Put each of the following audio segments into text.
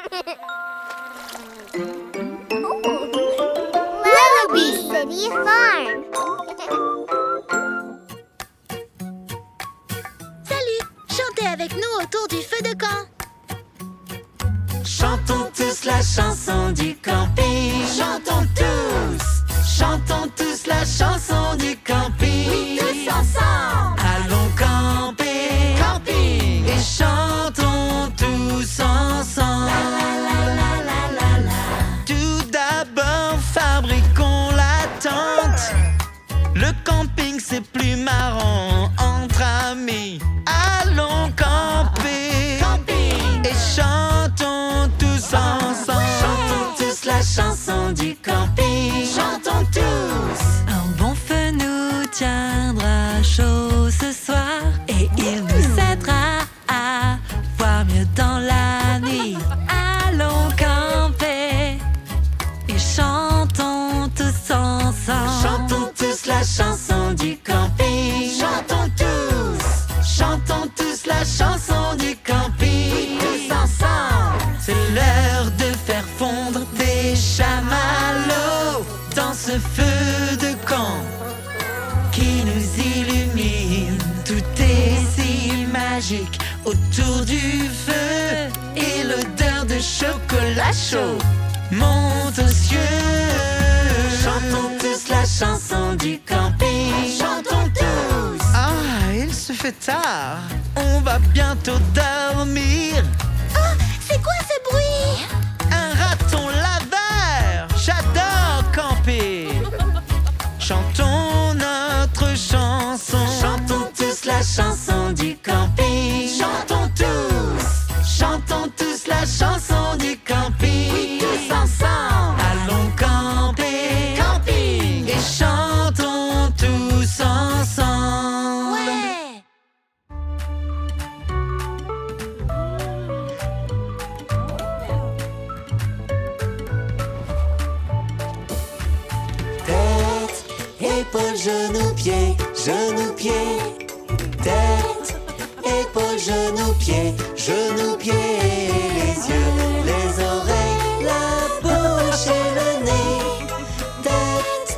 Lullaby City Farm. Salut! Chantez avec nous autour du feu de camp. Chantons tous la chanson du camping. Chantons tous la chanson du camping. Oui, tous ensemble. Allons camper, camping, et chantons tous ensemble. Tout d'abord, fabriquons la tente. Le camping, c'est plus marrant entre amis. Allons camper, camping, et chantons tous ensemble. Chantons tous la chanson du camping. Chantons tous. Un bon feu nous tiendra chaud ce soir et il nous aidera à voir mieux dans la nuit. Allons camper et chantons tous ensemble. Chantons tous la chanson du camping. Chantons tous la chanson du camping. Oui, tous ensemble. C'est l'heure de faire fondre des chamallows dans ce feu de camp qui nous illumine. Tout est si magique autour du feu et l'odeur de chocolat chaud monte aux cieux. Chantons tous la chanson du camping. Chantons tous. Ah, il se fait tard. On va bientôt dormir. Oh, c'est quoi ce bruit? Un raton laveur. J'adore camper. Chantons notre chanson. Chantons tous la chanson du camping. Chantons tous la chanson du camping. Oui, tous ensemble. Allons camper, camping, et chantons tous ensemble. Ouais. Tête, épaules, genoux, pieds, genoux, pieds. Tête, épaules, genoux, pieds, genoux, pieds. Les yeux, les oreilles, la bouche et le nez. Tête,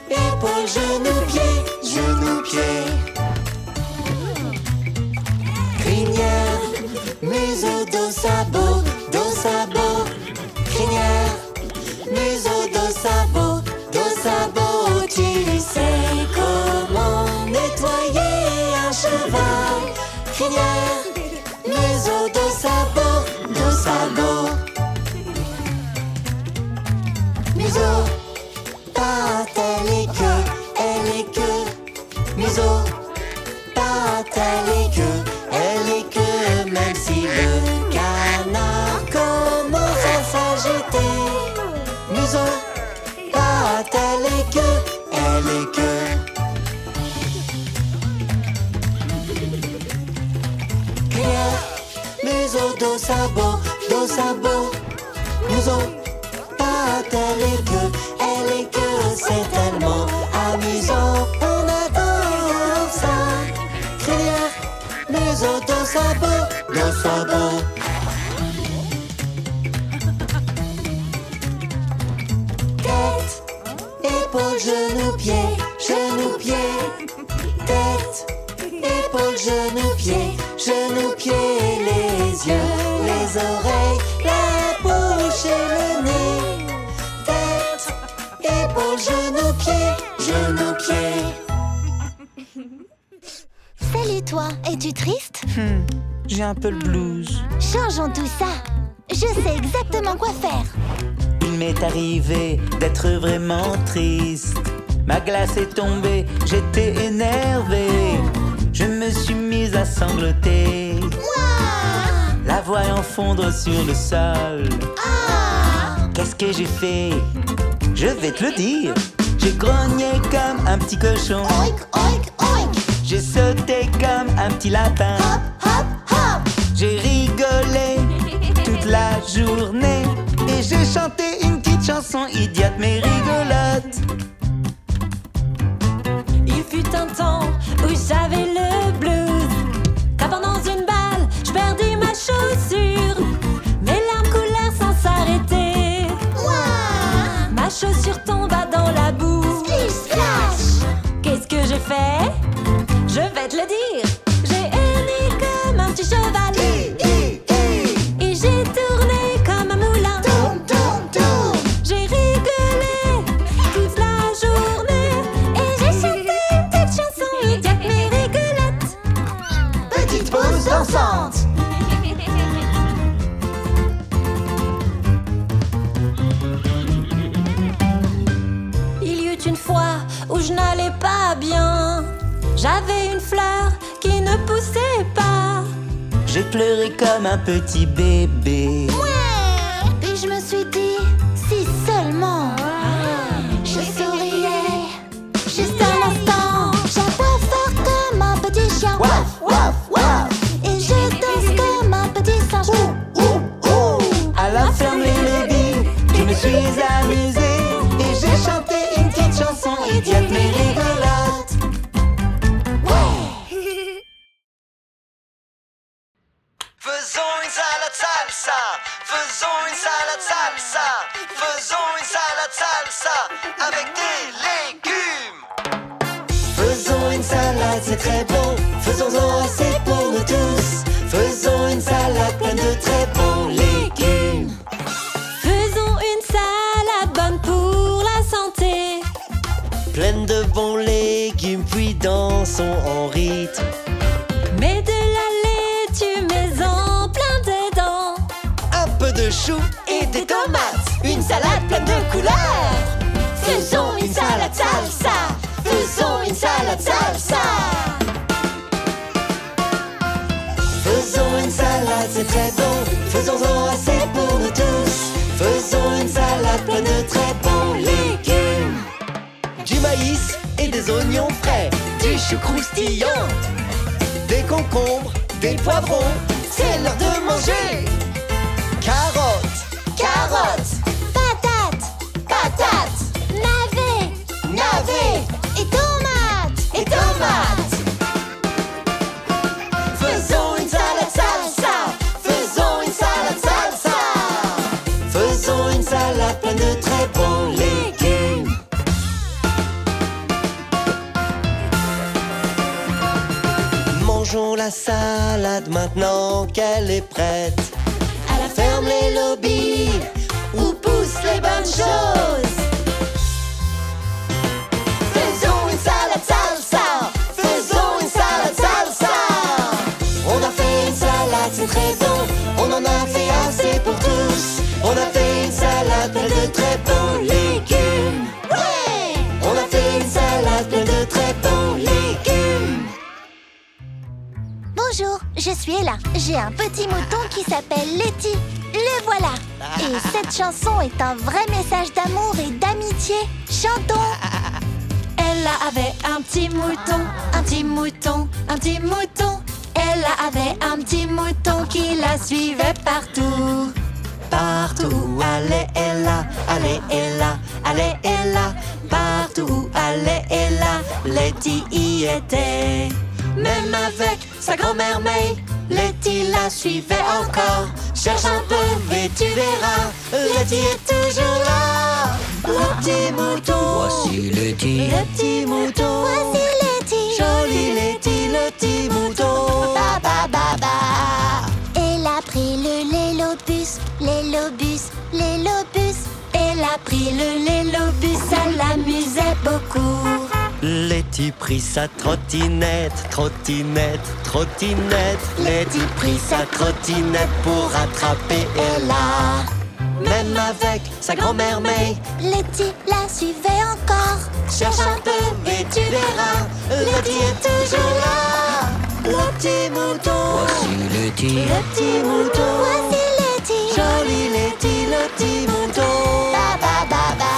épaules, genoux, pieds, genoux, pieds. Crinière, museau, dos, sabot, dos, sabot. Crinière, museau, dos, sabot, dos, sabot. Tu sais comment nettoyer un cheval. Crinière, museau, dos, sabot, dos, sabot. Museau, patte, elle est queue. Museau, patte, elle est queue. Même si le canard commence à s'agiter. Museau, patte, elle est queue. Crinière, museau, dos, sabot, dos, sabot. Museau, patte, elle est queue. C'est tellement amusant, on adore ça. Crinière, museau, dos, sabot, dos, sabot. Tête, épaules, genoux, pieds, genoux, pieds. Tête, épaules, genoux, pieds, genoux, pieds. Les yeux, les oreilles, la bouche et le nez. Tête, épaules, genoux, pieds, genoux, pieds. Salut toi, es-tu triste? J'ai un peu le blues. Changeons tout ça. Je sais exactement quoi faire. Il m'est arrivé d'être vraiment triste. Ma glace est tombée, j'étais énervé. Je me suis mise à sangloter, la voyant fondre sur le sol. Qu'est-ce que j'ai fait? Je vais te le dire. J'ai grogné comme un petit cochon. Oink, oink, oink. J'ai sauté comme un petit lapin. Hop, hop, hop. J'ai rigolé toute la journée et j'ai chanté une petite chanson idiote mais rigolote. Il fut un temps où j'avais le blues. Tapant dans une balle, je perdis ma chaussure. Mes larmes coulèrent sans je n'allais pas bien. J'avais une fleur qui ne poussait pas. J'ai pleuré comme un petit bébé. Puis je me suis dit, si seulement je souriais juste un instant. J'aboie fort comme un petit chien. Waf, waf, waf. Et je danse comme un petit singe. À la ferme les lobbies, je me suis amusé et j'ai chanté une petite chanson idiote mais rigolote. Faisons une salade salsa, faisons une salade salsa, faisons une salade salsa avec des légumes. Faisons une salade, c'est très bon, faisons-en assez pour nous tous. Faisons une salade pleine de très bons légumes. Faisons une salade bonne pour la santé. Pleine de bons légumes, puis dansons en rythme. Mets de la laitue maison plein dedans. Un peu de choux et des tomates, une salade pleine de couleurs. Faisons une salade salsa. Faisons une salade salsa. Faisons une salade, c'est très bon, faisons-en assez pour nous tous. Faisons une salade pleine de très bons légumes. Du maïs et des oignons frais, du chou croustillant, des concombres, des poivrons, c'est l'heure de manger. Carottes, Carottes, patates, patates, navets, navets, et tomates, et tomates. faisons une salade salsa, faisons une salade salsa. Faisons une salade pleine de très bons légumes. Mangeons la salade maintenant qu'elle est prête. À la ferme les lobbies, où poussent les bonnes choses. Faisons une salade salsa, faisons une salade salsa. On a fait une salade, c'est très bon, on en a fait assez pour tous. On a fait une salade pleine de très bons légumes. Ouais! On a fait une salade pleine de très bons légumes. Bonjour, je suis Ella. J'ai un petit mouton qui s'appelle Letty. Le voilà. Et cette chanson est un vrai message d'amour et d'amitié. Chantons. Elle avait un petit mouton, un petit mouton, un petit mouton. Elle avait un petit mouton qui la suivait partout. Partout où allait Ella, allait Ella, allait Ella. Partout où allait Ella, Letty y était. Même avec sa grand-mère May, Letty la suivait encore. Cherche un peu et tu verras, Letty est toujours là. Le petit mouton, voici Letty. Le petit mouton, Voici Letty. joli Letty, le petit mouton. Ba ba ba ba. Elle a pris le lélobus, lélobus, lélobus. Elle a pris le lélobus, ça l'amusait beaucoup. Letty prit sa trottinette, trottinette, trottinette. Letty prit sa trottinette pour rattraper Ella. Même avec sa grand-mère May, Letty la suivait encore. cherche un peu et tu verras, Letty est toujours là. Le petit mouton, voici Letty. Le petit mouton, Voici Letty. joli Letty, le petit mouton. Ba ba ba ba.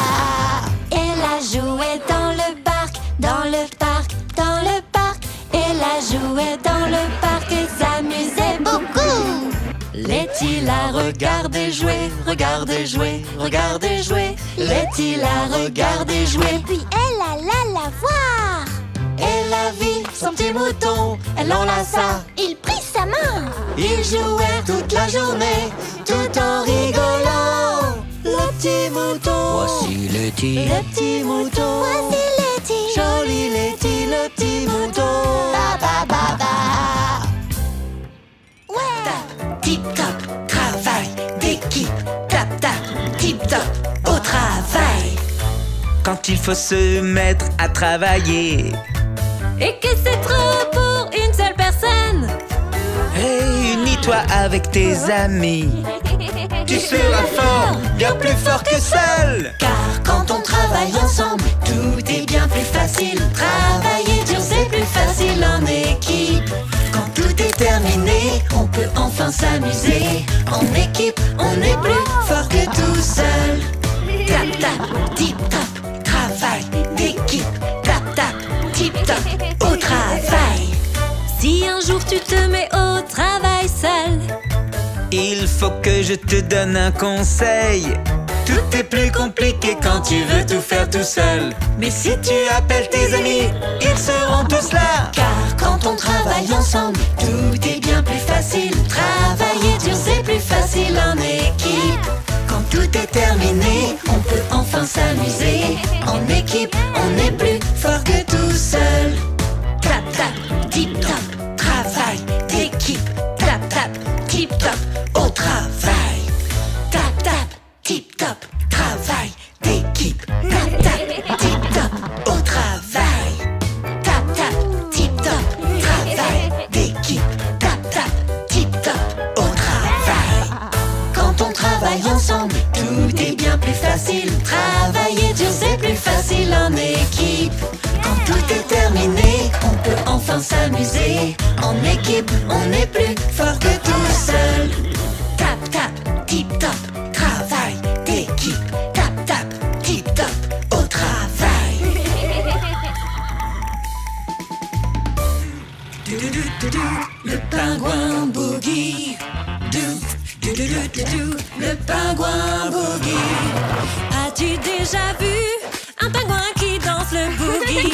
Elle a joué dans le parc, dans le parc, dans le parc. Elle a joué dans le parc et s'amusait beaucoup. Letty la regardait jouer, regardait jouer, regardait jouer. Letty la regardait jouer. Puis elle alla la voir. Elle a vu son petit mouton, elle l'enlaça. Il prit sa main. Ils jouèrent toute la journée, tout en rigolant. Le petit mouton, voici Letty. Le petit mouton, Voici Letty. joli Letty, le petit mouton. Ba ba ba ba. Tip top, travail d'équipe. Tap tap, tip top, au travail. Quand il faut se mettre à travailler, Et que c'est trop pour une seule personne. réunis-toi avec tes amis. Tu seras fort, bien plus fort que seul. Car quand on travaille ensemble, tout est bien plus facile. Travailler dur, c'est plus facile en équipe. Quand tout est terminé, on peut enfin s'amuser. En équipe, on est plus fort que tout seul. Tap tap, tip top, travail d'équipe. Tap tap, tip top, au travail. Si un jour tu te mets au travail seul, il faut que je te donne un conseil. Tout est plus compliqué quand tu veux tout faire tout seul. Mais si tu appelles tes amis, ils seront tous là. Car quand on travaille ensemble, tout est bien plus facile. Travailler dur, c'est plus facile en équipe. Quand tout est terminé, on peut enfin s'amuser. En équipe, on est plus fort que tout seul. Tap tap, tip top, travail d'équipe. Tap tap, tip top, au travail. Tap tap, tip top, travail d'équipe. Tap tap, tip top, au travail. Tap tap, tip top, travail d'équipe. Tap tap, tip top, au travail. Quand on travaille ensemble, tout est bien plus facile. Travailler dur, c'est plus facile en équipe. Quand tout est terminé, on peut enfin s'amuser. En équipe, on est plus fort que tout seul. Tap tap, tip top, travail d'équipe. Tap tap, tip top, au travail. Le pingouin boogie. Le pingouin boogie. as-tu déjà vu un pingouin qui danse le boogie?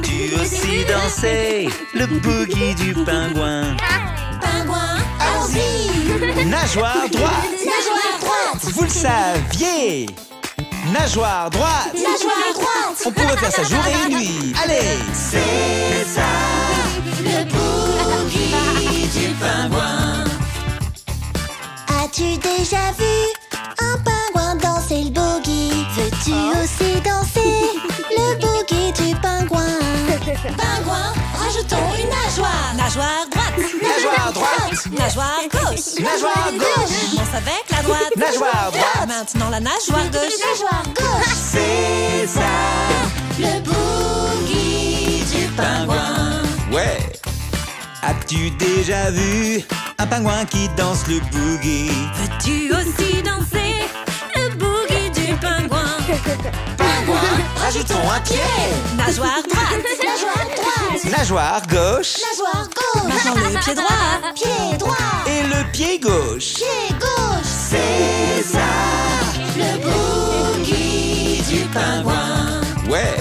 Tu aussi danser le boogie du pingouin. Pingouin, allons-y. Nageoire droite. Nageoire droite. Vous le saviez. Nageoire droite. Nageoire droite. On pourrait faire ça jour et nuit. Allez. C'est ça, le boogie du pingouin. As-tu déjà vu un pingouin danser le boogie? Veux-tu aussi danser le boogie du pingouin? Pingouin, rajoutons une nageoire. Nageoire droite, Nageoire droite. nageoire gauche. Nageoire gauche. Commence avec la droite. Nageoire droite. Maintenant la nageoire gauche. Nageoire gauche. C'est ça, Le boogie du pingouin. Ouais. As-tu déjà vu un pingouin qui danse le boogie? Veux-tu aussi danser le boogie du pingouin? Pingouin, rajoutons un pied. Nageoire droite, Nageoire droite. Nageoire gauche. Nageoire gauche. maintenant le pied droit. Pied droit. Et le pied gauche. Pied gauche. C'est ça, Le boogie du pingouin. Ouais.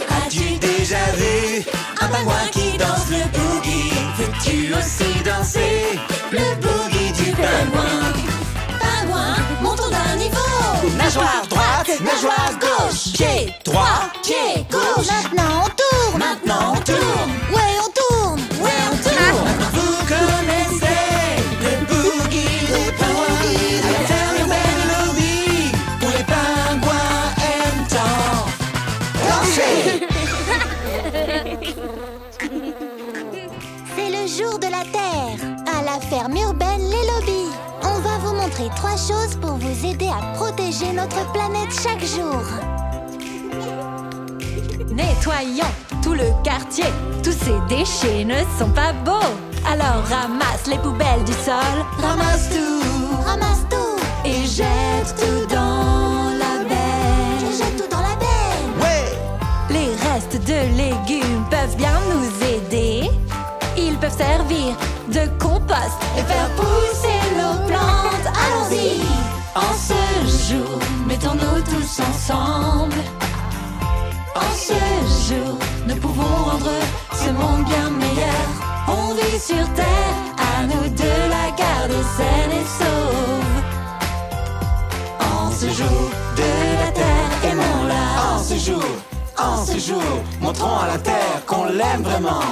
As-tu déjà vu un pingouin qui danse le boogie? Veux-tu aussi danser le boogie du pingouin? Pingouin, montons d'un niveau. Nageoire droite, nageoire gauche. Pied droit, pied gauche. Maintenant on tourne. Maintenant on tourne. Ouais, on tourne. Ouais, on tourne. Vous connaissez le boogie des pingouins. À la ferme urbaine lobby, où les pingouins aiment tant danser. C'est le jour de la Terre. À la ferme urbaine Les Lobbies. On va vous montrer 3 choses pour vous aider à protéger notre planète chaque jour. Nettoyons tout le quartier. Tous ces déchets ne sont pas beaux. Alors ramasse les poubelles du sol. Ramasse tout. Ramasse tout. Et jette tout dans la benne. Jette tout dans la benne. Ouais. Les restes de légumes peuvent bien nous aider. Ils peuvent servir de compost Et faire pousser nos plantes. Allons-y. En ce jour, mettons-nous tous ensemble. En ce jour, nous pouvons rendre ce monde bien meilleur. On vit sur terre, à nous de la garder saine et sauve. En ce jour de la terre, aimons-la. En ce jour, montrons à la terre qu'on l'aime vraiment.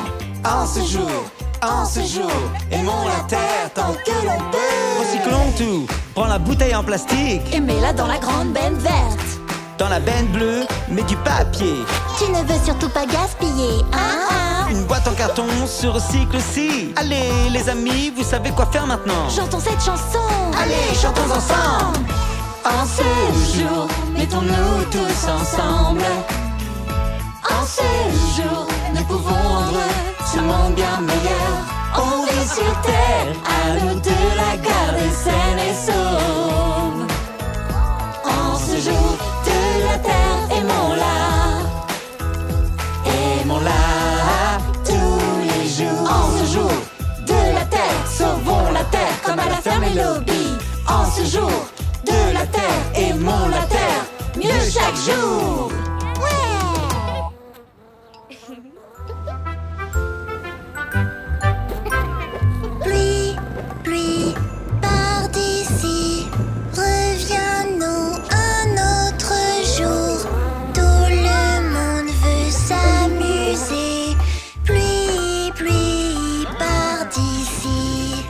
En ce jour, aimons la terre tant que l'on peut. Recyclons tout, prends la bouteille en plastique. Et mets-la dans la grande benne verte. Dans la benne bleue, mets du papier. Tu ne veux surtout pas gaspiller, hein? Une boîte en carton se recycle aussi. Allez les amis, vous savez quoi faire maintenant. Chantons cette chanson. Allez, chantons ensemble. En ce jour, Mettons-nous tous ensemble. Ce jour, nous pouvons rendre ce monde bien meilleur. On vit sur terre, à nous de la garder saine et sauve. En ce jour de la terre, aimons-la. Aimons-la tous les jours. En ce jour de la terre, sauvons la terre comme à la ferme et lobby. En ce jour de la terre, aimons la terre, mieux chaque jour. Pluie, pluie, pars d'ici, reviens-nous un autre jour. Tout le monde veut s'amuser. Pluie, pluie, pars d'ici.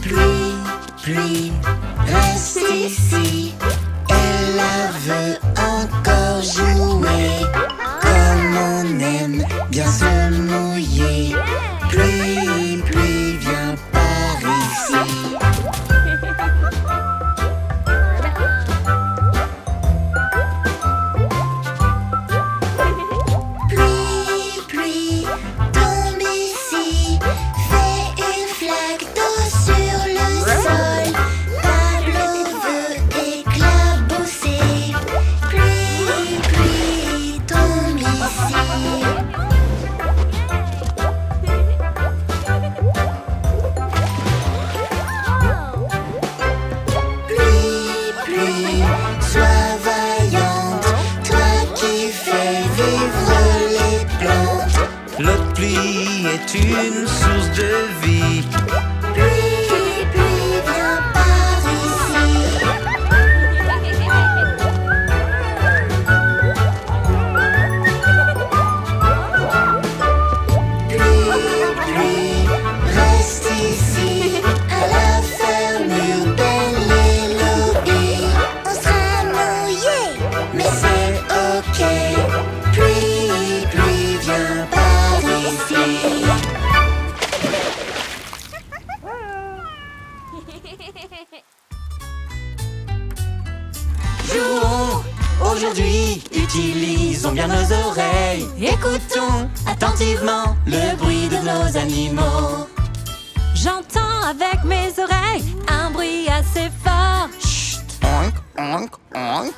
Pluie, pluie, reste ici. Elle veut encore jouer. Comme on aime bien se mouiller. Pluie, pluie, viens par ici. Pluie, pluie, tombe ici. Fais une flaque d'eau sur le sol. Pablo veut éclabousser. Pluie, pluie, tombe ici. Pluie, pluie, sois vaillante. Toi qui fais vivre les plantes. La pluie est une source de vie. Pluie, pluie, viens par ici. Pluie, pluie, reste ici. À la ferme belle et lobby. On sera mouillé, mais c'est ok. Pluie, pluie, viens par ici. Jouons aujourd'hui, utilisons bien nos oreilles. Écoutons attentivement le bruit de nos animaux. J'entends avec mes oreilles un bruit assez fort. Chut, onk, onk, onk.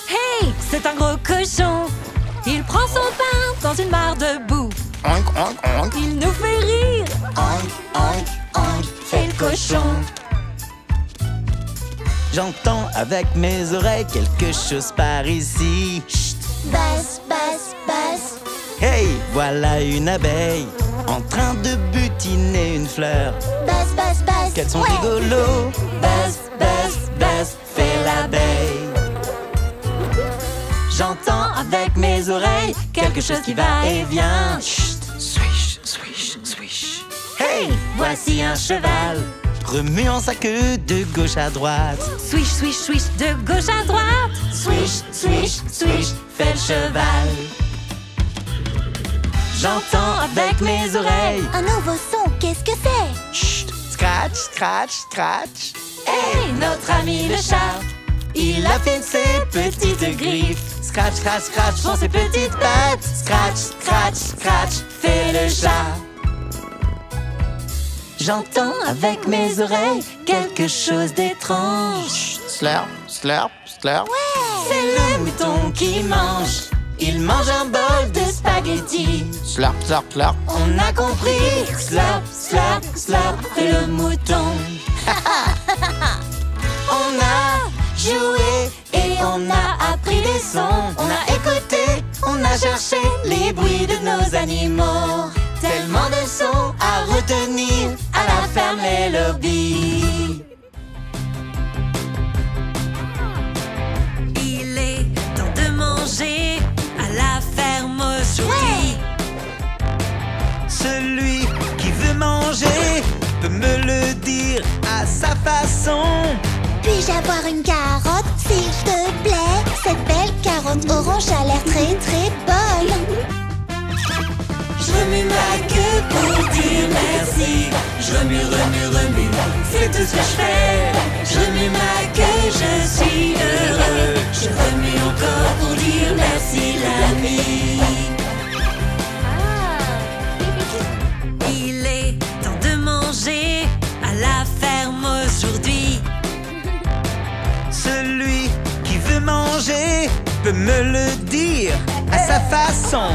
Hey, c'est un gros cochon. Il prend son pain dans une mare de boue. Onk, onk, onk. Il nous fait rire. Onk, onk, onk, fait le cochon. J'entends avec mes oreilles quelque chose par ici. Chut. Basse, basse, basse. Hey, voilà une abeille en train de butiner une fleur. Basse, basse, basse. Qu'elles sont rigolos. Basse, basse, basse, fait l'abeille. J'entends avec mes oreilles quelque chose qui va et vient. Chut, swish, swish, swish. Hey, voici un cheval remuant sa queue de gauche à droite. Swish, swish, swish, de gauche à droite. Swish, swish, swish, fait le cheval. J'entends avec mes oreilles. Un nouveau son, qu'est-ce que c'est? Chut, scratch, scratch, scratch. Hey, notre ami le chat. Il affine ses petites griffes. Scratch, scratch, scratch sont ses petites pattes. Scratch, scratch, scratch, fait le chat. J'entends avec mes oreilles quelque chose d'étrange. Slurp, slurp, slurp. C'est le mouton qui mange. Il mange un bol de spaghettis. Slurp, slurp, slurp. On a compris. Slurp, slurp, slurp, fait le mouton. On a joué et on a appris des sons. On a écouté, on a cherché les bruits de nos animaux. Tellement de sons à retenir à la ferme les lobbies. Il est temps de manger à la ferme Chouki. Celui qui veut manger peut me le dire à sa façon. Puis-je avoir une carotte, s'il te plaît? Cette belle carotte orange a l'air très très bonne. Je remue ma queue pour dire dire merci. Je remue, remue, remue, c'est tout ce que je fais. Je remue ma queue, je suis heureux. Je remue encore pour dire merci l'ami. Il est temps de manger à la ferme aujourd'hui. Celui qui veut manger peut me le dire à sa façon.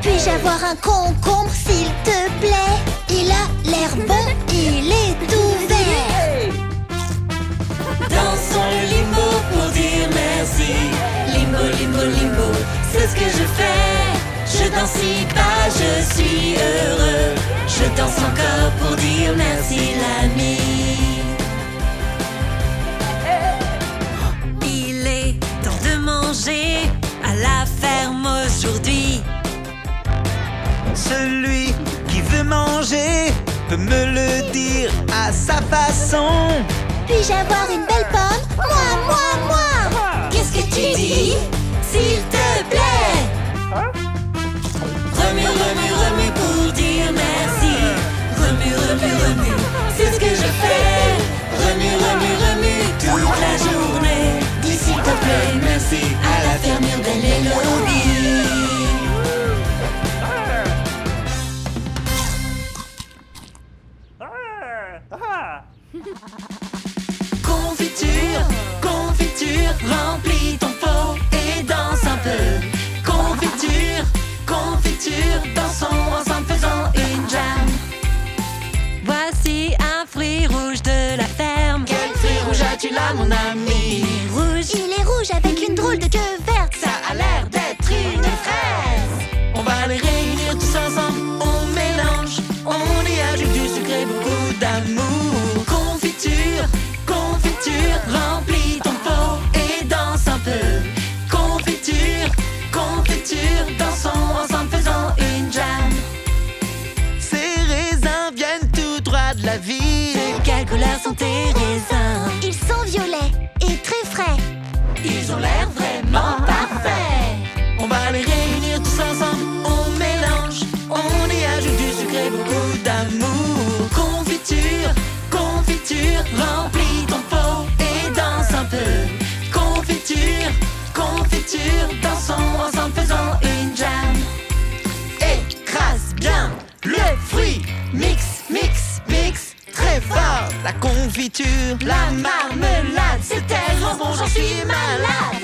Puis-je avoir un concombre, s'il te plaît? Il a l'air bon, il est tout vert. Dansons le limbo pour dire merci. Limbo, limbo, limbo, c'est ce que je fais. Je danse si bas, je suis heureux. Je danse encore pour dire merci l'ami. Il est temps de manger à la ferme aujourd'hui. Celui qui veut manger peut me le dire à sa façon. Puis-je avoir une belle pomme? Moi, moi, moi! Qu'est-ce que tu dis? S'il te plaît. Remue, remue, remue pour dire merci. Remue, remue, remue, c'est ce que je fais. Remue, remue, remue toute la journée. Dis s'il te plaît merci à la ferme urbaine et lobby. Confiture, confiture, remplis ton pot et danse un peu. Confiture, confiture, dansons ensemble, faisons une jam. Voici un fruit rouge de la ferme. Quel fruit rouge as-tu là, mon ami? Rouge, Il est rouge avec une drôle de queue verte. Ça a l'air d'être une fraise. On va les réunir tous ensemble, on mélange, on y ajoute du sucre et beaucoup d'amour. Confiture, confiture, remplis ton pot et danse un peu. Confiture, confiture, dansons ensemble, faisons une jam. Ces raisins viennent tout droit de la ville. de quelle couleur sont tes raisins? Ils sont violets et très frais. Ils ont l'air vraiment parfaits. On va les réunir tous ensemble, on mélange, on y ajoute du sucre et beaucoup d'amour. Confiture, confiture, remplis ton pot et danse un peu. Confiture, confiture, dansons ensemble, faisons une jam. Écrase bien le fruit, mix, mix, mix, très fort. La confiture, La marmelade, c'est tellement bon, j'en suis malade.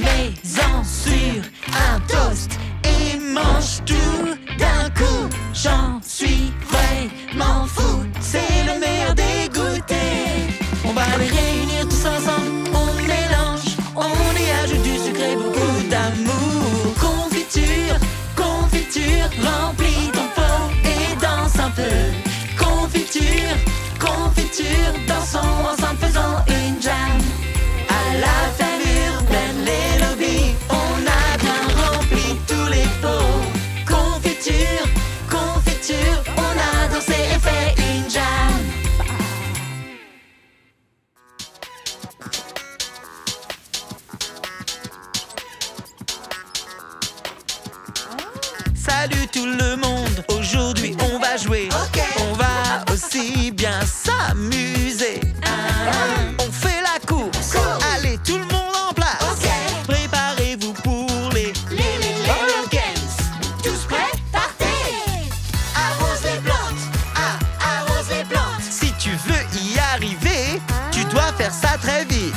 Mets-en sur un toast et mange tout d'un coup. J'en suis vraiment fou, c'est le meilleur des goûters. On va les réunir tous ensemble, on mélange, on y ajoute du sucre et beaucoup d'amour. Confiture, confiture, remplis ton pot et danse un peu. Confiture, confiture, dansons ensemble, faisons une jam. À la ferme urbaine, les lobbies, on a bien rempli tous les pots. Confiture, confiture, on a dansé et fait une jam. salut tout le monde. Aujourd'hui on va jouer. On va aussi bien s'amuser. On fait la course. Allez tout le monde en place. Préparez-vous pour les Games. Tous prêts? Partez! Arrose les plantes. Arrose les plantes. Si tu veux y arriver, tu dois faire ça très vite.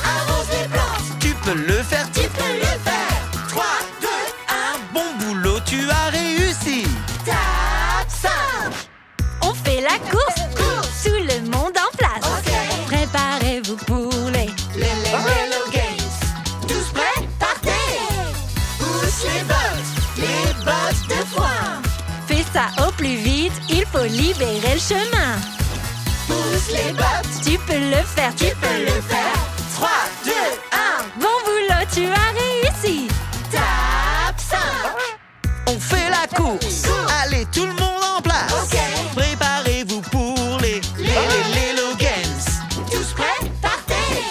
Arrose les plantes. Tu peux le faire, Tu peux le faire. 3, 2, 1. bon boulot, tu as réussi. Tape 5. On fait la course, Course. tout le monde en place. Préparez-vous pour les Les Hello Games. Tous prêts? Partez! Pousse les bottes de foin. Fais ça au plus vite, il faut libérer le chemin. Pousse les bottes. Tu peux le faire, Tu peux le faire. 3, 2, 1. Bon boulot, tu as réussi. Tape 5. On fait la course. Allez tout le monde en place. Préparez-vous pour les Hello Games. Tous prêts? Partez!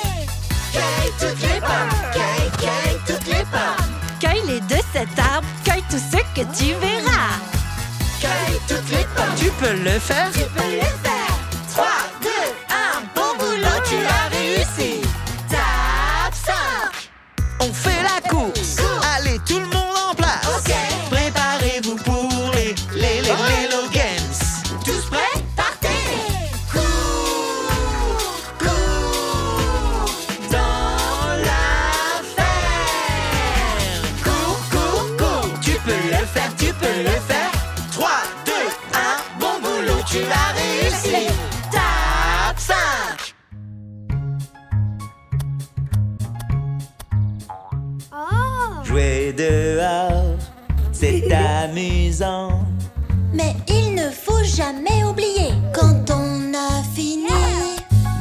Cueille toutes les pommes. Cueille toutes les pommes. Cueille les de cet arbre, cueille tout ce que tu verras. Cueille toutes peux le faire. Tu peux le faire. 3, 2, 1, bon boulot, tu as réussi. Tape 5. On fait la course. Allez, tout le monde en place. Ok. Préparez-vous pour les Lelo Games. Tous prêts? Partez. Cours, cours dans l'affaire. Cours, cours, cours. Tu peux le faire, tu peux le faire. 3, 2, 1, bon boulot, tu as réussi. Tape 5. Jouer dehors, c'est amusant. Mais il ne faut jamais oublier, quand on a fini,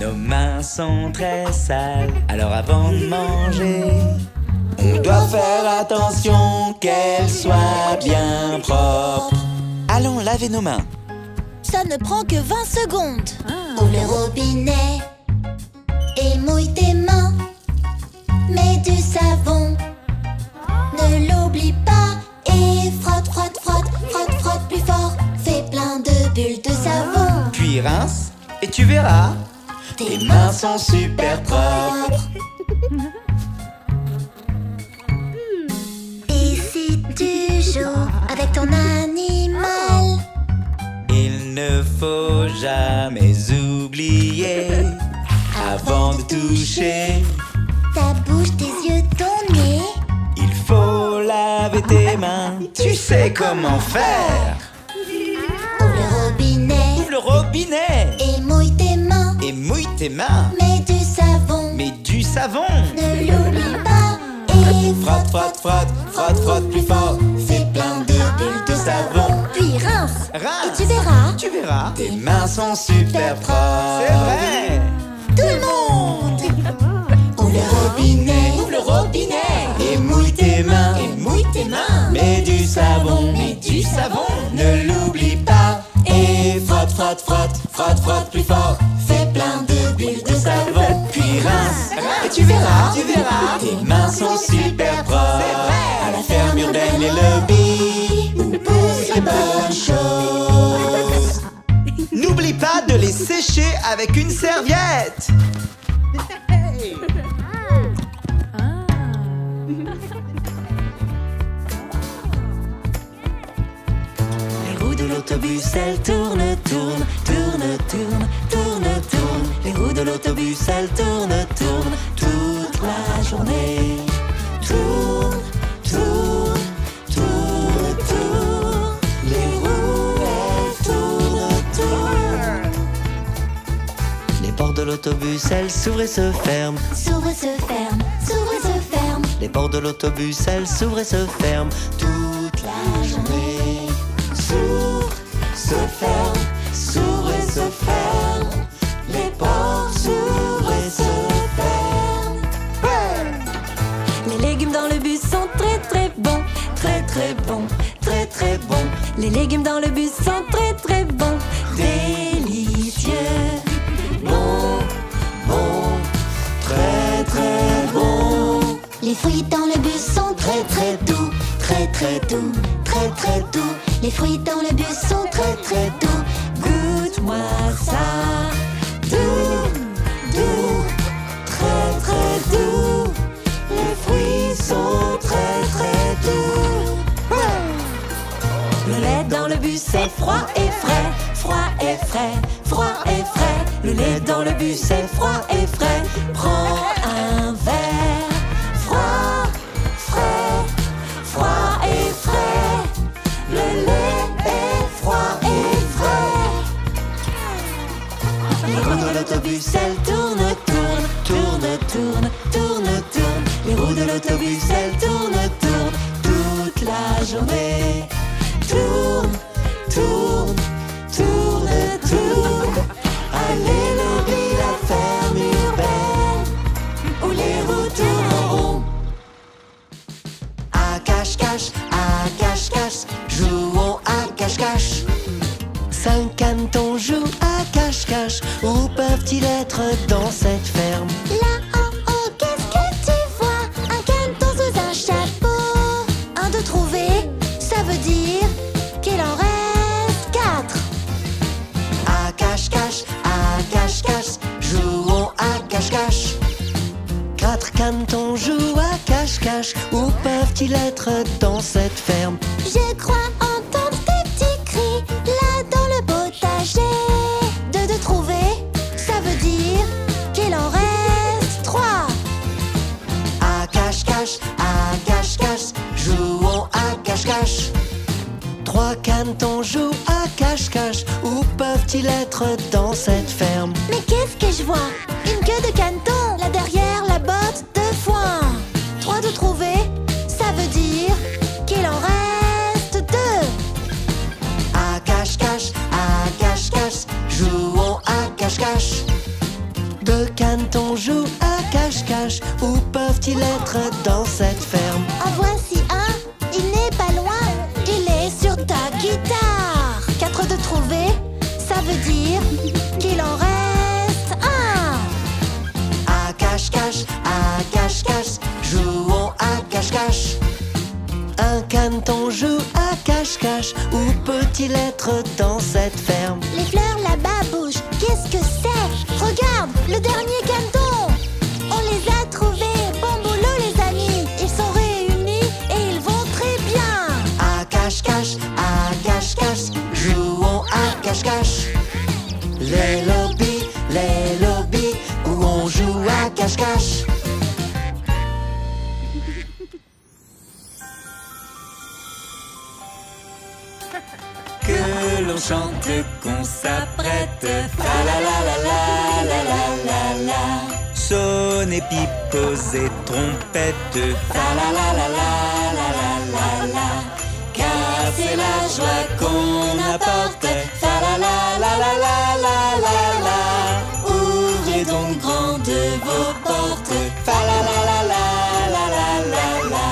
Nos mains sont très sales, alors avant de manger, on doit faire attention qu'elles soient bien propres. Allons laver nos mains. ça ne prend que 20 secondes. Ouvre le robinet et mouille tes mains. Mets du savon, ne l'oublie pas. Et frotte, frotte, frotte, frotte, frotte plus fort. Fais plein de bulles de savon. Puis rince et tu verras, tes mains sont super propres. Et si tu joues avec ton animal, Il ne faut jamais oublier, avant de toucher, ta bouche, tes yeux, ton nez, il faut laver tes mains. Tu sais comment faire. ouvre le robinet Ouvre le robinet et mouille tes mains. et mouille tes mains. Mets du savon, Mets du savon. ne l'oublie pas. Et Frotte, frotte, frotte, frotte, frotte plus fort. fais plein de bulles de savon. Puis rince, Rince. et tu verras, Tu verras, tes mains sont super propres. C'est vrai. tout le monde. Ouvre le robinet, Ouvre le robinet Et mouille tes mains. et mouille tes mains. Mets du savon. Mets du savon. Ne l'oublie pas. Et frotte, frotte, frotte, frotte, frotte plus fort. fais plein de bulles de savon. Puis rince. Et tu verras, tes mains sont super propres. C'est vrai. À la ferme urbaine Les Lobbies, Où poussent les bonnes choses. n'oublie pas de les sécher avec une serviette. Les roues de l'autobus, elles tournent, tournent, tournent, tournent, tournent, tournent. Les roues de l'autobus, elles tournent, tournent toute la journée. Tourne, tourne, tourne, tourne. Les roues, elles tournent, tournent. Les portes de l'autobus, elles s'ouvrent et se ferment. S'ouvre, se ferme, s'ouvre, se ferme. Les portes de l'autobus, elles s'ouvrent et se ferment toute la journée. S'ouvre, se ferme, s'ouvre et se ferme. Les portes s'ouvrent et se ferment. Les légumes dans le bus sont très très bons, très très bons, très très bons. Les légumes dans le bus sont très très bons, délicieux. Bon, bon, très très bon. Les fruits dans le bus sont très très doux, très très doux, très très doux. Les fruits dans le bus sont très très doux. Goûte-moi ça, Doux, doux, très très doux. Les fruits sont très très doux. le lait dans le bus est froid et frais, froid et frais, froid et frais. Le lait dans le bus est froid et frais. Prends un verre, froid, frais, froid et frais. Le lait est froid et frais. Les roues de l'autobus, elles tournent, tournent, tournent, tournent, tournent, tournent. Les roues de l'autobus, elles tournent, tournent toute la journée. Tourne, tourne, tourne, tourne. Allez, Lobby, la ferme urbaine, où les roues tournent en rond. À cache-cache, jouons à cache-cache. 5 cantons jouent à cache-cache. Où peuvent-ils être dans cette ferme? Là en haut, qu'est-ce que tu vois? Un caneton sous un chapeau. Un de trouvé, ça veut dire qu'il en reste 4. canetons jouent à cache-cache. Où peuvent-ils être dans cette ferme? Je crois entendre des petits cris là dans le potager. De trouver, ça veut dire qu'il en reste 3. À cache-cache, jouons à cache-cache. 3 canetons jouent à cache-cache. Où peuvent-ils être dans cette ferme? Mais qu'est-ce que je vois? Une queue de caneton, là derrière la botte de foin. 3 de trouver, ça veut dire qu'il en reste 2. À cache-cache, jouons à cache-cache. 2 canetons jouent à cache-cache. Où peuvent-ils être dans cette ferme? En voici un, il n'est pas loin, il est sur ta guitare. 4 de trouver, ça veut dire qu'il en reste 1. À cache-cache, jouons à cache-cache. Un caneton joue à cache-cache. Où peut-il être dans cette ferme? Les fleurs là-bas bougent, qu'est-ce que c'est? Regarde, le dernier caneton. On les a trouvés, bon boulot les amis. Ils sont réunis et ils vont très bien. À cache-cache, jouons à cache-cache. Les lobbies, où on joue à cache-cache. Que l'on chante, qu'on s'apprête. La la la la la la la la la. Sonnez pipos et trompettes. La la la la la la la la la. Car c'est la joie qu'on apporte. La la la la la la la la la. Ouvrez donc grandes vos portes. La la la la la la la la la.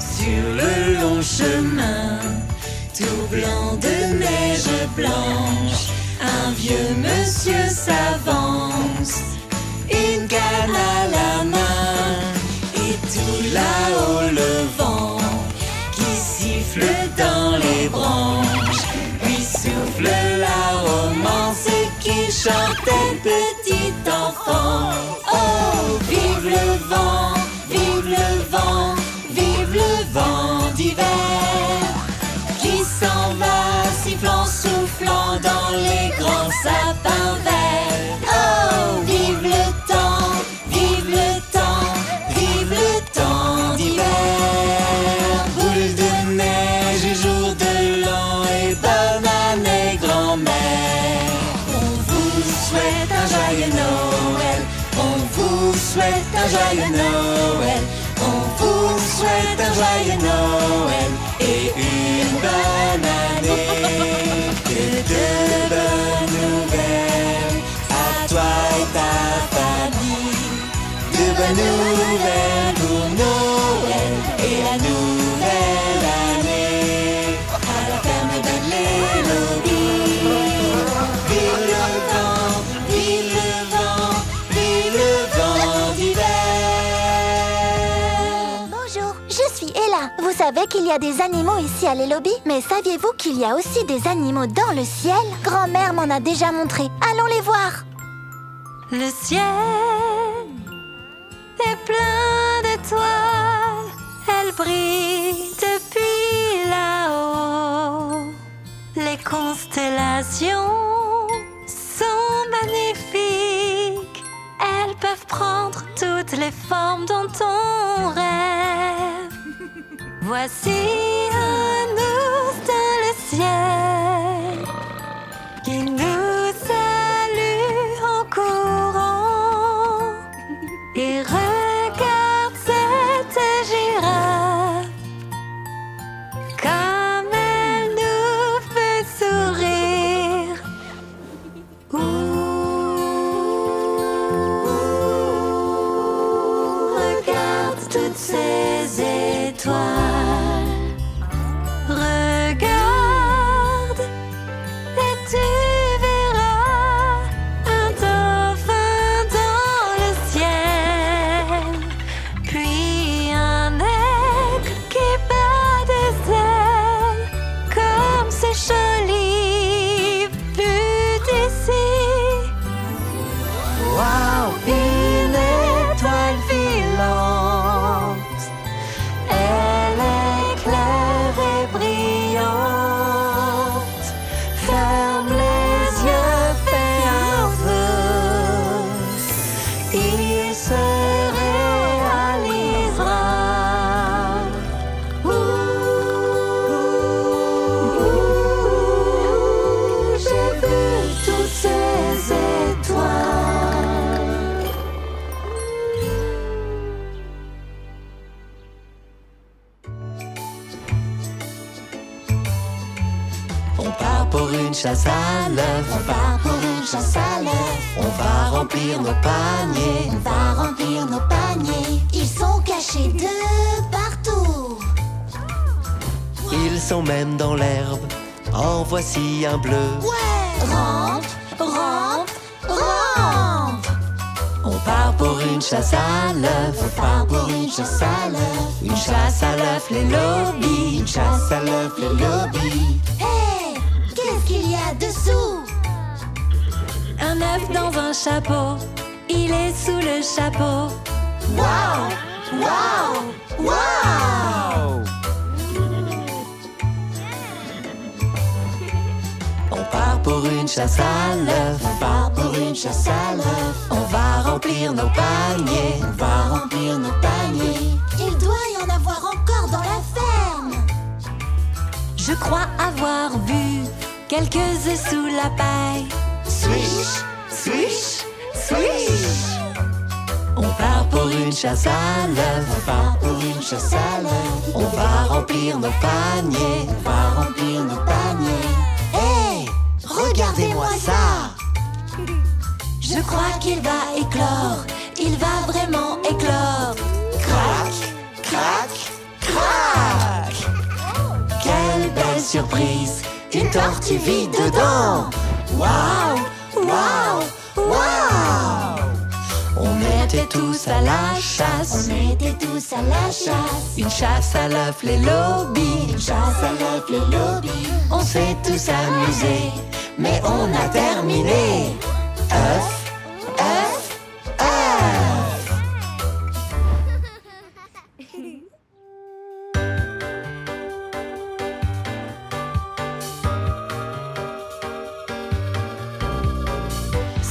Sur le long chemin, tout blanc de neige blanche, un vieux monsieur s'avance, une canne à la main, et tout là-haut le vent qui siffle dans les branches, lui souffle la romance qu'il chantait petit enfant. Oh, vive le vent, vive le vent, vive le vent d'hiver qui s'en va sifflant, soufflant dans les grands sapins verts. Oh, vive le temps, vive le temps, vive le temps d'hiver. Boule de neige et jour de l'an et bonne année grand-mère. On vous souhaite un joyeux Noël, on vous souhaite un joyeux Noël. On vous souhaite un joyeux Noël et une bonne année. Que de bonnes nouvelles à toi et ta famille. De bonnes nouvelles pour Noël et la nouvelle année. À la ferme de l'Élobie. Vive le vent, vive le vent, vive le vent d'hiver. Je suis Ella. Vous savez qu'il y a des animaux ici à l'Élobie? Mais saviez-vous qu'il y a aussi des animaux dans le ciel? Grand-mère m'en a déjà montré. Allons les voir. Le ciel est plein d'étoiles, elles brillent depuis là-haut. Les constellations sont magnifiques, elles peuvent prendre toutes les formes dont on rêve. Voici un ours dans le ciel qui nous salue en courant. Et regarde cette girafe, comme elle nous fait sourire. Regarde toutes ces étoiles. Regarde pour une chasse à l'œuf. On part pour une chasse à l'œuf. On va remplir nos paniers. On va remplir nos paniers. Ils sont cachés de partout. Ils sont même dans l'herbe. En voici un bleu. Ouais. Rampe, rampe, rampe. On part pour une chasse à l'œuf. On part pour une chasse à l'œuf. Une chasse à l'œuf, les lobbies. Une chasse à l'œuf, les lobbies. Hey, qu'est-ce qu'il y a dessous? Un œuf dans un chapeau, il est sous le chapeau. Waouh, waouh, waouh. On part pour une chasse à l'œuf. On part pour une chasse à l'œuf. On va remplir nos paniers. On va remplir nos paniers. Il doit y en avoir encore dans la ferme. Je crois avoir vu quelques œufs sous la paille. Swish, swish, swish. On part pour une chasse à l'œuf. On part pour une chasse à l'œuf. On va remplir nos paniers. On va remplir nos paniers. Hey, regardez-moi ça. Je crois qu'il va éclore, il va vraiment éclore. Crac, crac, crac. Quelle belle surprise. Une tortue vit dedans. Waouh, waouh, waouh. On était tous à la chasse. On était tous à la chasse. Une chasse à l'œuf, les lobbies. Une chasse à l'œuf, les lobbies. On s'est tous amusés, mais on a terminé. Œuf, œuf, œuf.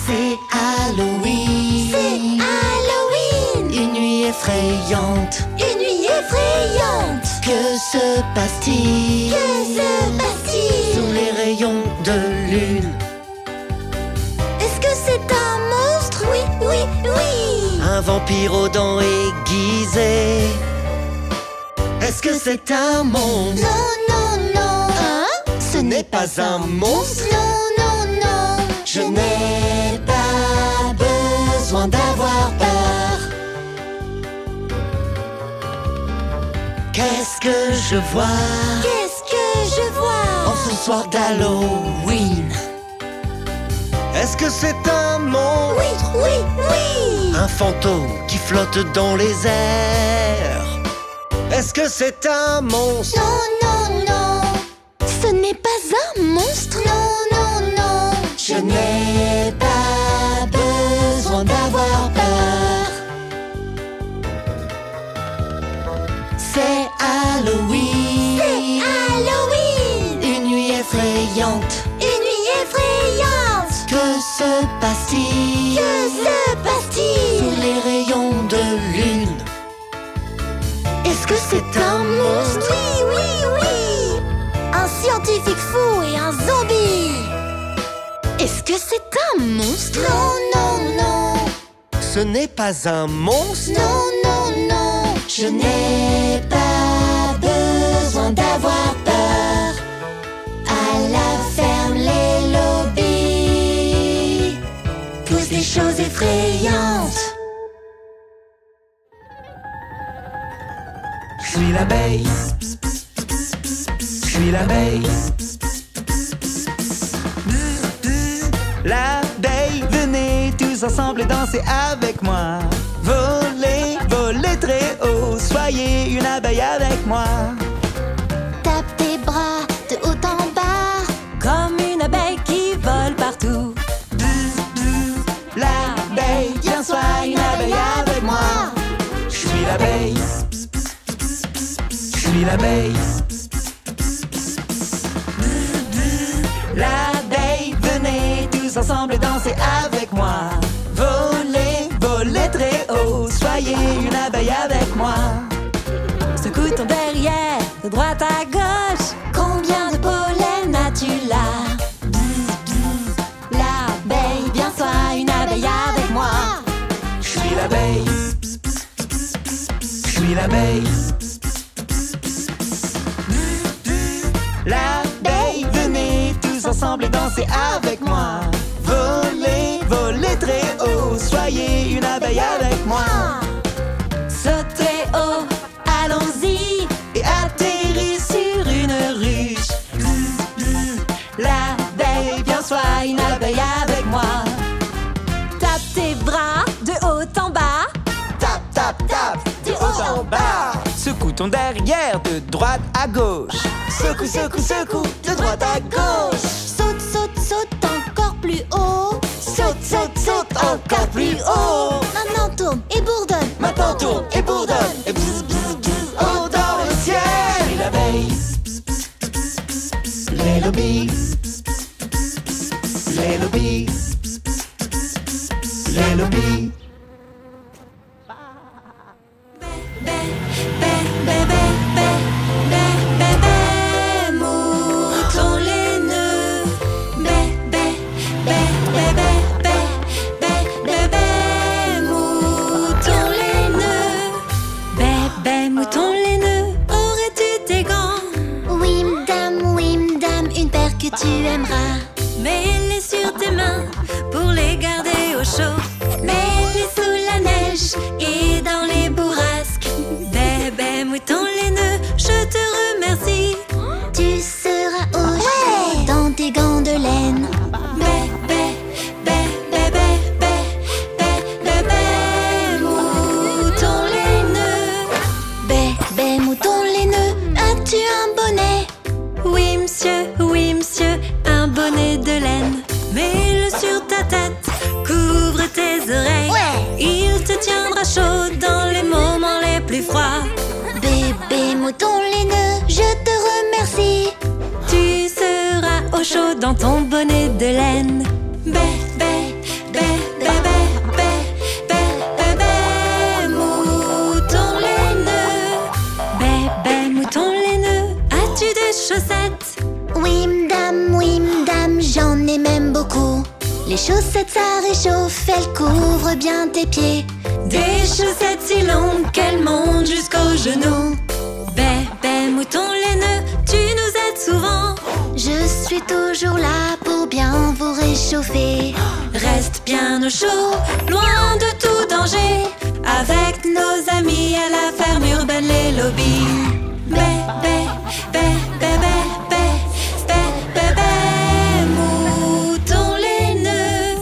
C'est Halloween. C'est Halloween. Une nuit effrayante. Une nuit effrayante. Que se passe-t-il? Que se passe-t-il? Sous les rayons de lune. Est-ce que c'est un monstre? Oui, oui, oui. Un vampire aux dents aiguisées. Est-ce que c'est un monstre? Non, non, non. Hein? Ce n'est pas un monstre. Non, non, non. Je n'ai pas besoin d'avoir peur. Qu'est-ce que je vois Qu'est-ce que je vois? en ce soir d'Halloween? Est-ce que c'est un monstre? Oui, oui, oui. Un fantôme qui flotte dans les airs? Est-ce que c'est un monstre? Non, non, non. Ce n'est pas un monstre. Non, non, non. Je n'ai pas besoin d'avoir peur. C'est Halloween. C'est Halloween. Une nuit effrayante. Une nuit effrayante. Que se passe-t-il? Que se passe-t-il? Sous les rayons de lune. Est-ce que c'est un monstre? Oui, oui, oui. Un scientifique fou et un zombie. Est-ce que c'est un monstre? Non, non, non. Ce n'est pas un monstre. Non, non, non. Je n'ai pas besoin d'avoir peur. À la ferme, les lobbies poussent des choses effrayantes. Je suis l'abeille. Je suis l'abeille. L'abeille, venez tous ensemble danser avec moi. Volez, volez très haut, soyez une abeille avec moi. Tape tes bras de haut en bas. Comme une abeille qui vole partout. L'abeille, viens, sois une abeille avec moi. Je suis l'abeille. Je suis l'abeille. L'abeille, venez tous ensemble danser avec moi. Volez, volez très haut, soyez une abeille avec moi. Secoue ton derrière, de droite à gauche. Combien de pollen as-tu là? L'abeille, viens, sois une abeille avec moi. Je suis l'abeille. Je suis l'abeille. L'abeille, venez tous ensemble ensemble et dansez avec moi. Volez, volez très haut, soyez une abeille avec moi. Sautez haut, allons-y, Et atterris sur une ruche. bzz, bzz. L'abeille, bien sois une abeille avec moi. Tape tes bras de haut en bas. Tap, tap, tap, de haut en bas. Secoue ton derrière de droite à gauche. Secoue, secoue, secoue, de droite à gauche. Saute, saute, saute encore plus haut. Saute, saute, saute, encore plus haut. Maintenant tourne et bourdonne. Maintenant tourne et bourdonne. Et bzz, bzz, bzz, haut dans le ciel. Et l'abeille, les lobbies, les lobbies, les lobbies. Mouton laineux. Mouton laineux. Mouton laineux, aurais-tu tes gants? Wim dam, une paire que tu aimeras. Mets-les sur tes mains pour les garder au chaud. Mets-les sous la neige et dans les bourrasques. Bébé mouton laineux, je te remercie. Tu seras au chaud dans tes gants de laine. Mouton laineux. Bébé mouton laineux, as-tu un bonnet? Oui monsieur, un bonnet de laine. Mets-le sur ta tête, couvre tes oreilles. Ouais. Il te tiendra chaud dans les moments les plus froids. Bébé mouton laineux, je te remercie. Tu seras au chaud dans ton bonnet de laine. Mouton laineux. Bébé mouton laineux, as-tu des chaussettes? Wim dam, j'en ai même beaucoup. Les chaussettes ça réchauffe, elles couvrent bien tes pieds. Des chaussettes si longues qu'elles montent jusqu'aux genoux. Bébé mouton laineux, tu nous aides souvent. Je suis toujours là pour bien vous réchauffer. Reste bien au chaud, loin de tout danger. Avec nos amis à la ferme urbaine les lobbies. Mouton laineux.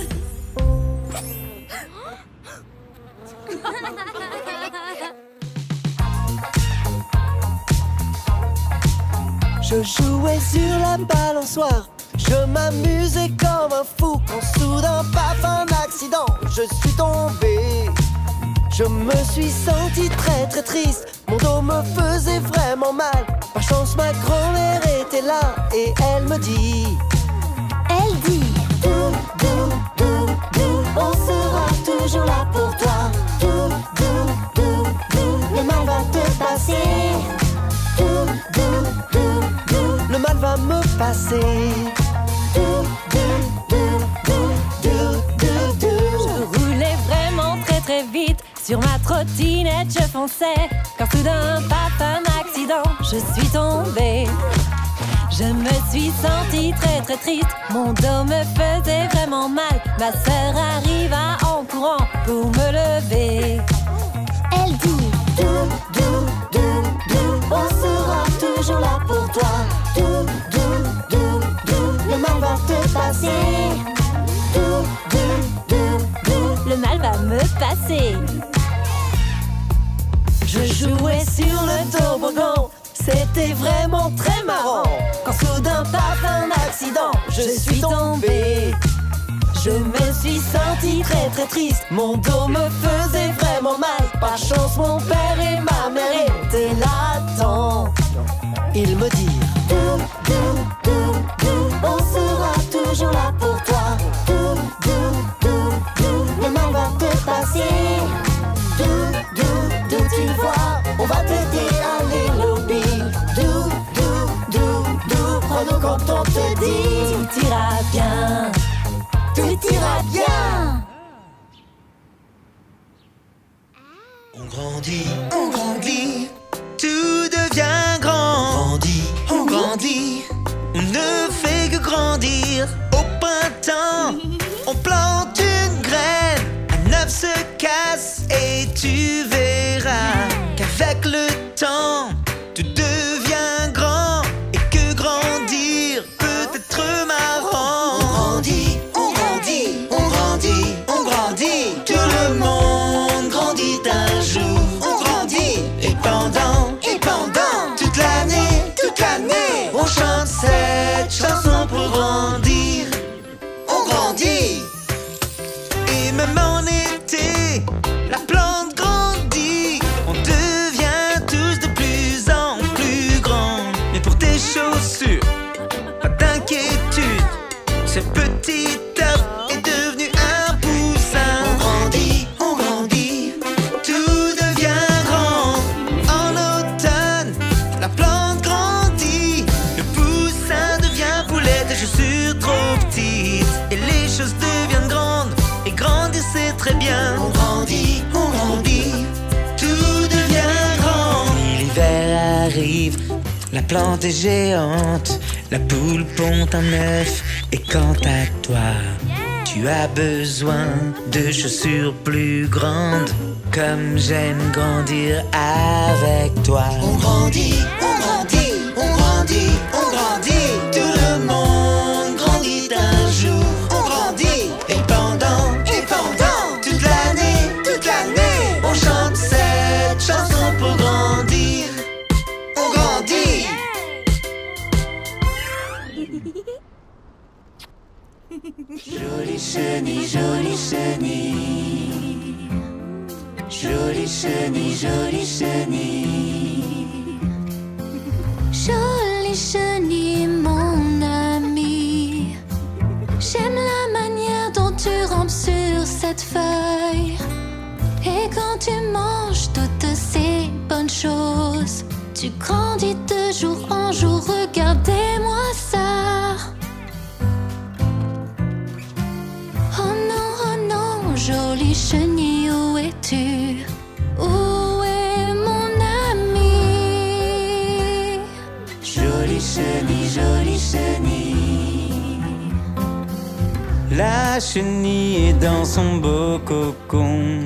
Je jouais sur la balançoire, je m'amusais comme un fou quand soudain, paf, un accident, je suis tombé. Je me suis senti très très triste, mon dos me faisait vraiment mal. Par chance ma grand-mère était là et elle me dit, Elle dit dou, dou, dou, dou, on sera toujours là pour toi. Dou, dou, dou, dou, le mal va te passer. Dou, dou, dou, dou, le mal va me passer. Dou, dou, dou, dou, dou, dou, dou. Je roulais vraiment très très vite. Sur ma trottinette je fonçais. Quand soudain, paf, un accident, je suis tombée. Je me suis sentie très très triste. Mon dos me faisait vraiment mal. Ma sœur arriva en courant pour me lever. Elle dit Dou, dou, dou, dou, on sera toujours là pour toi. Dou, dou, dou, dou, le mal va te passer. Dou, dou, dou, dou, Le mal va me passer. je jouais sur le toboggan, c'était vraiment très marrant. Quand soudain, paf, un accident, je suis tombée. Je me suis sentie très très triste, mon dos me faisait vraiment mal. Par chance, mon père et ma mère étaient là-dedans. Ils me dirent Dou, dou, dou, dou, on sera toujours là pour toi. Dou, dou, dou, dou, le mal va te passer. Dou, dou, dou, tu vois, on va t'aider à les lobbies. Dou, dou, dou, dou, prends-nous quand on te dit Tout ira bien. Tout ira bien. On grandit, tout devient grand. On grandit, on ne fait que grandir chante cette chanson pour grandir. On grandit. Et même en été, la plante grandit. On devient tous de plus en plus grands. Mais pour tes chaussures, pas d'inquiétude. Ce petit arbre est devenu un poussin. On grandit, tout devient grand. En automne, la plante grandit. Le poussin devient poulet, tes chaussures trop petites. Et les choses deviennent grandes. Et grandir c'est très bien. on grandit, Tout devient grand. Et l'hiver arrive, la plante est géante. La poule pond un œuf. Et quant à toi, tu as besoin de chaussures plus grandes. Comme j'aime grandir avec toi. on grandit, tout le monde grandit un jour. On grandit, et pendant toute l'année, On chante cette chanson pour grandir. on grandit. Jolie chenille, jolie chenille. Jolie chenille, jolie chenille. Jolie chenille, mon ami. J'aime la manière dont tu rampes sur cette feuille. Et quand tu manges toutes ces bonnes choses, tu grandis de jour en jour. Regardez-moi ça. Oh non, jolie chenille, où es-tu? Où est mon ami? Jolie chenille. La chenille est dans son beau cocon.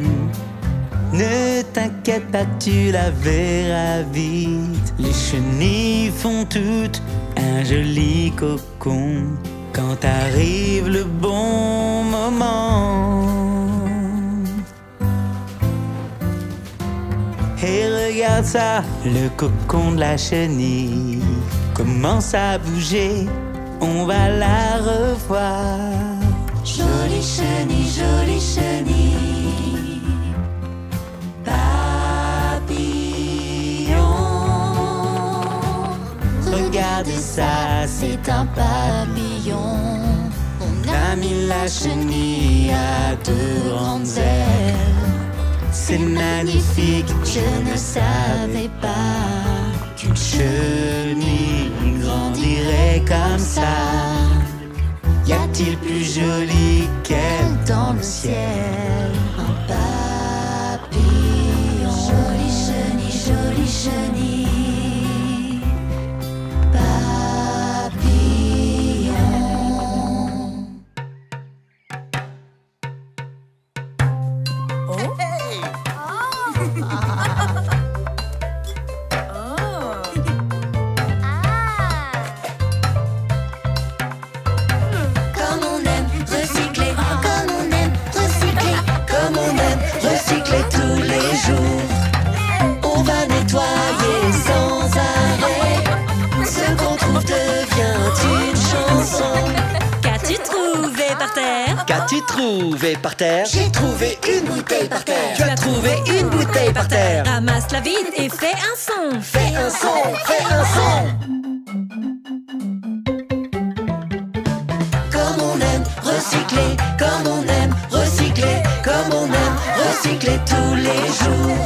Ne t'inquiète pas, tu la verras vite. Les chenilles font toutes un joli cocon quand arrive le bon moment. Et regarde ça, le cocon de la chenille commence à bouger, on va la revoir. Jolie chenille, papillon. Regarde ça, c'est un papillon. on a mis la chenille à de grandes ailes. C'est magnifique, Je ne savais pas qu'une chenille grandirait comme ça. Y a-t-il plus joli qu'elle dans le ciel. Un papillon. Jolie chenille, papillon. Comme on aime recycler, comme on aime recycler, comme on aime recycler tous les jours. On va nettoyer sans arrêt. Ce qu'on trouve devient une chanson. Qu'as-tu trouvé par terre? Qu'as-tu trouvé par terre? J'ai trouvé une bouteille par terre. Tu as trouvé une bouteille par terre. Ramasse la vide et fais un son. Fais un son, fais un son. Comme on aime recycler, comme on aime recycler, comme on aime recycler tous les jours.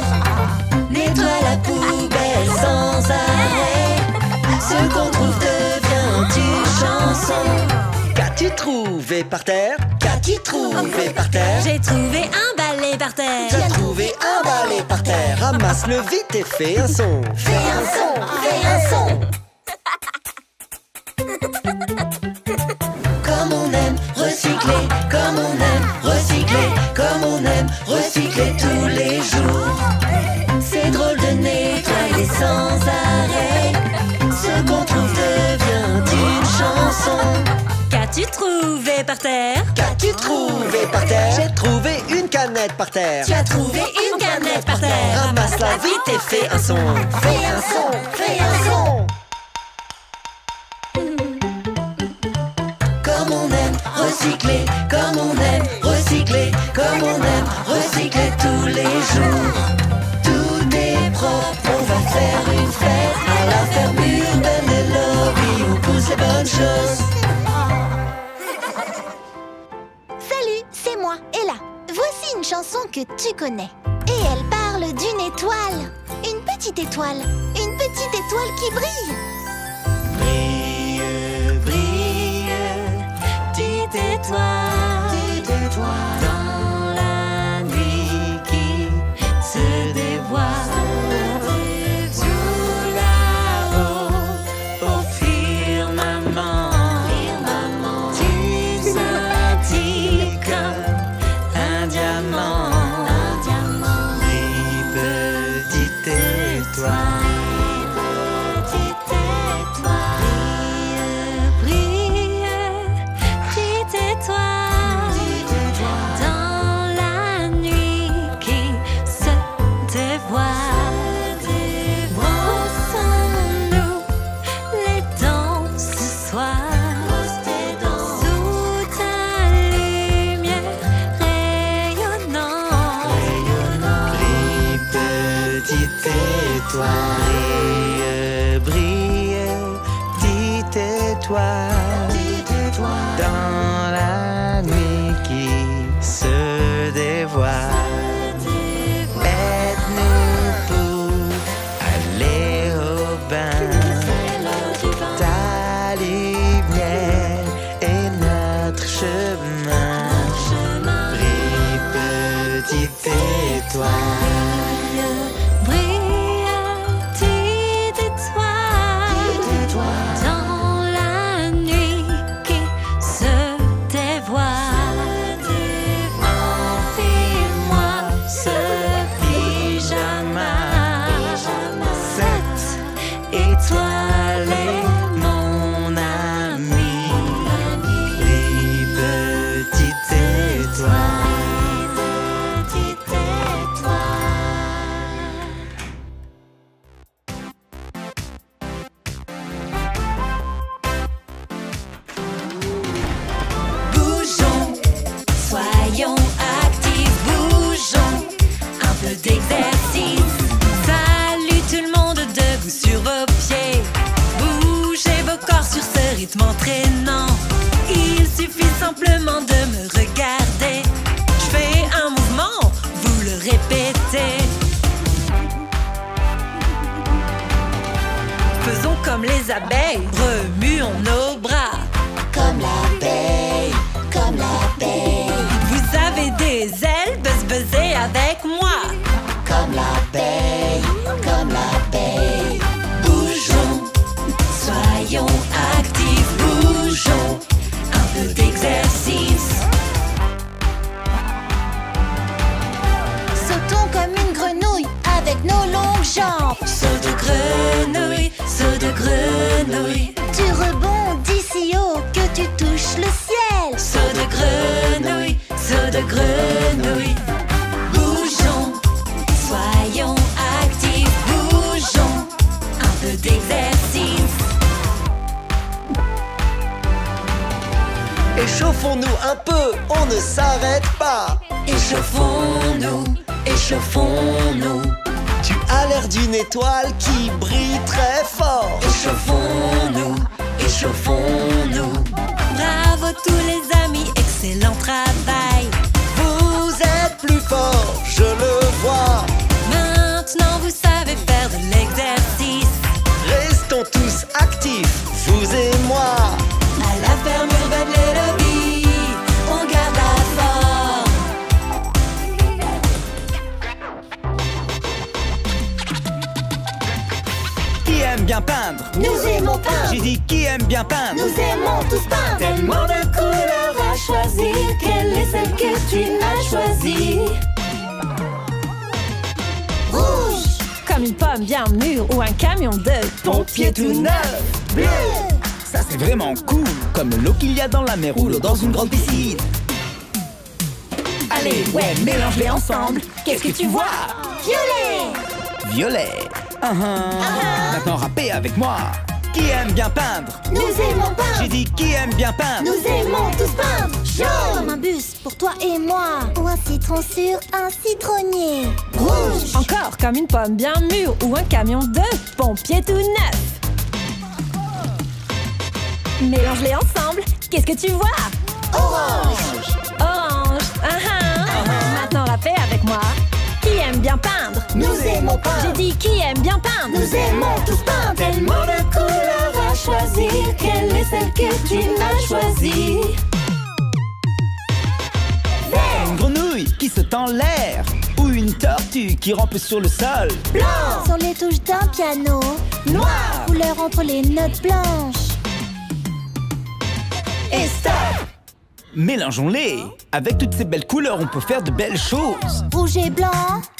Nettoie la poubelle sans arrêt. Ce qu'on trouve devient une chanson. Qu'as-tu trouvé par terre? Qu'as-tu trouvé par terre? J'ai trouvé un balai par Tu terre. as trouvé un balai par terre. Ramasse-le vite et fais un son. Fais un son, fais un son. Comme on aime recycler, comme on aime recycler, comme on aime recycler tous les jours. C'est drôle de nettoyer sans arrêt. Ce qu'on trouve devient une chanson. Qu'as-tu trouvé par terre? Qu'as-tu trouvé par terre? J'ai trouvé une canette par terre. Tu as trouvé Une canette par terre. Ramasse-la vite et fais un son. Fais un son, fais un son. recycler comme on aime, recycler comme on aime, recycler tous les jours. Tout est propre, on va faire une fête à la ferme urbaine de Lobby, on pousse les bonnes choses. Salut, c'est moi, Ella. Voici une chanson que tu connais. Et elle parle d'une étoile. Une petite étoile qui brille. Brille, brille, petite étoile, dans la nuit qui se dévoile. Tout là-haut, au firmament, tu scintilles comme un diamant. Brille, petite étoile. Brille, brille, petite étoile, dans la nuit qui se dévoile. Aide-nous pour aller au bain. Ta lumière est notre chemin. Brille, petite étoile. M'entraînant, il suffit simplement de me regarder. Je fais un mouvement, vous le répétez. Faisons comme les abeilles, remuons nos bras. Comme l'abeille, comme l'abeille. Vous avez des ailes, buzzez avec moi. Comme l'abeille, comme l'abeille. Bougeons, soyons actifs, bougeons, un peu d'exercice. Sautons comme une grenouille avec nos longues jambes. Saut de grenouille, saut de grenouille. Tu rebondis si haut que tu touches le ciel. Saut de grenouille, saut de grenouille. Bougeons, soyons actifs, bougeons, un peu d'exercice. Échauffons-nous un peu, on ne s'arrête pas. Échauffons-nous, échauffons-nous. Tu as l'air d'une étoile qui brille très fort. Échauffons-nous, échauffons-nous. Bravo tous les amis, excellent travail. Vous êtes plus forts, je le vois. Maintenant vous savez faire de l'exercice. Restons tous actifs, vous et moi. À la ferme urbaine les Lobby, on garde la forme. Qui aime bien peindre? Nous aimons peindre. J'ai dit qui aime bien peindre? Nous aimons tous peindre. Tellement de couleurs à choisir, quelle est celle que tu as choisie? Rouge, Comme une pomme bien mûre ou un camion de pompiers tout neuf. bleu, Ça c'est vraiment cool. Comme l'eau qu'il y a dans la mer ou l'eau dans une grande piscine. Allez, ouais, mélange-les ensemble. Qu'est-ce que tu vois? violet, Violet. Maintenant rappez avec moi. qui aime bien peindre? Nous aimons peindre. J'ai dit qui aime bien peindre? Nous aimons tous peindre. Jaune. Comme un bus pour toi et moi. Ou un citron sur un citronnier. Rouge. Encore comme une pomme bien mûre ou un camion de pompiers tout neuf. Mélange-les ensemble. Qu'est-ce que tu vois? Orange. Orange. Maintenant la paix avec moi. Qui aime bien peindre? Nous aimons peindre. J'ai dit qui aime bien peindre? Nous aimons tous peindre. Tellement de couleurs à choisir. Quelle est celle que tu as choisie? Une grenouille qui saute en l'air, ou une tortue qui rampe sur le sol. Blanc. Sur les touches d'un piano. Noir. Couleur entre les notes blanches. Et stop! Mélangeons-les. Avec toutes ces belles couleurs, on peut faire de belles choses. Rouge et blanc.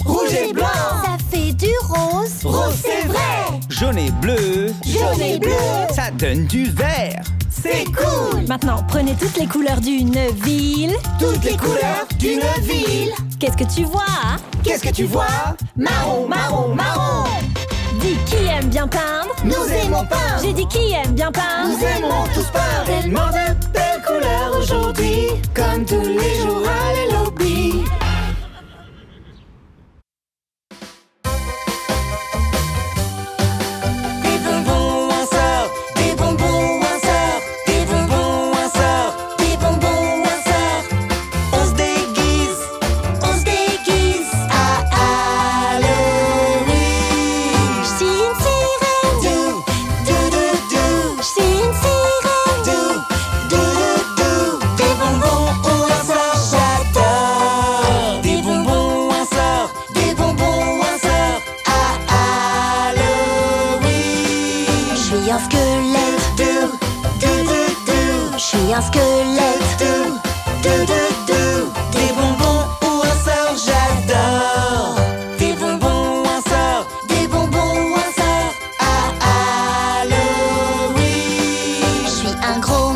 Rouge et blanc. Ça fait du rose. Rose, c'est vrai. Jaune et bleu. Jaune et bleu. Ça donne du vert. C'est cool. Maintenant, prenez toutes les couleurs d'une ville. Toutes les couleurs d'une ville. Qu'est-ce que tu vois? Qu'est-ce que tu vois? Marron, marron, marron. Dis qui aime bien peindre? Nous aimons peindre. J'ai dit qui aime bien peindre? Nous aimons tous peindre. Tellement de belles couleurs aujourd'hui, comme tous les jours à la lobby. Des bonbons un sort, des bonbons un sort, des bonbons un sort, Des bonbons un sort. on se déguise à Halloween. J'suis une sirène. Dou, dou, dou, dou, J'suis une sirène. dou, dou, dou, dou. Des bonbons ou un sort, j'adore. Des bonbons un sort, des bonbons un sort à Halloween. J'suis un squelette. Dou, dou, dou, dou. J'suis un squelette. Dou, dou, dou, dou. Des bonbons ou un sort, j'adore. Des bonbons, un sort, Des bonbons un sort. à Halloween. J'suis un gros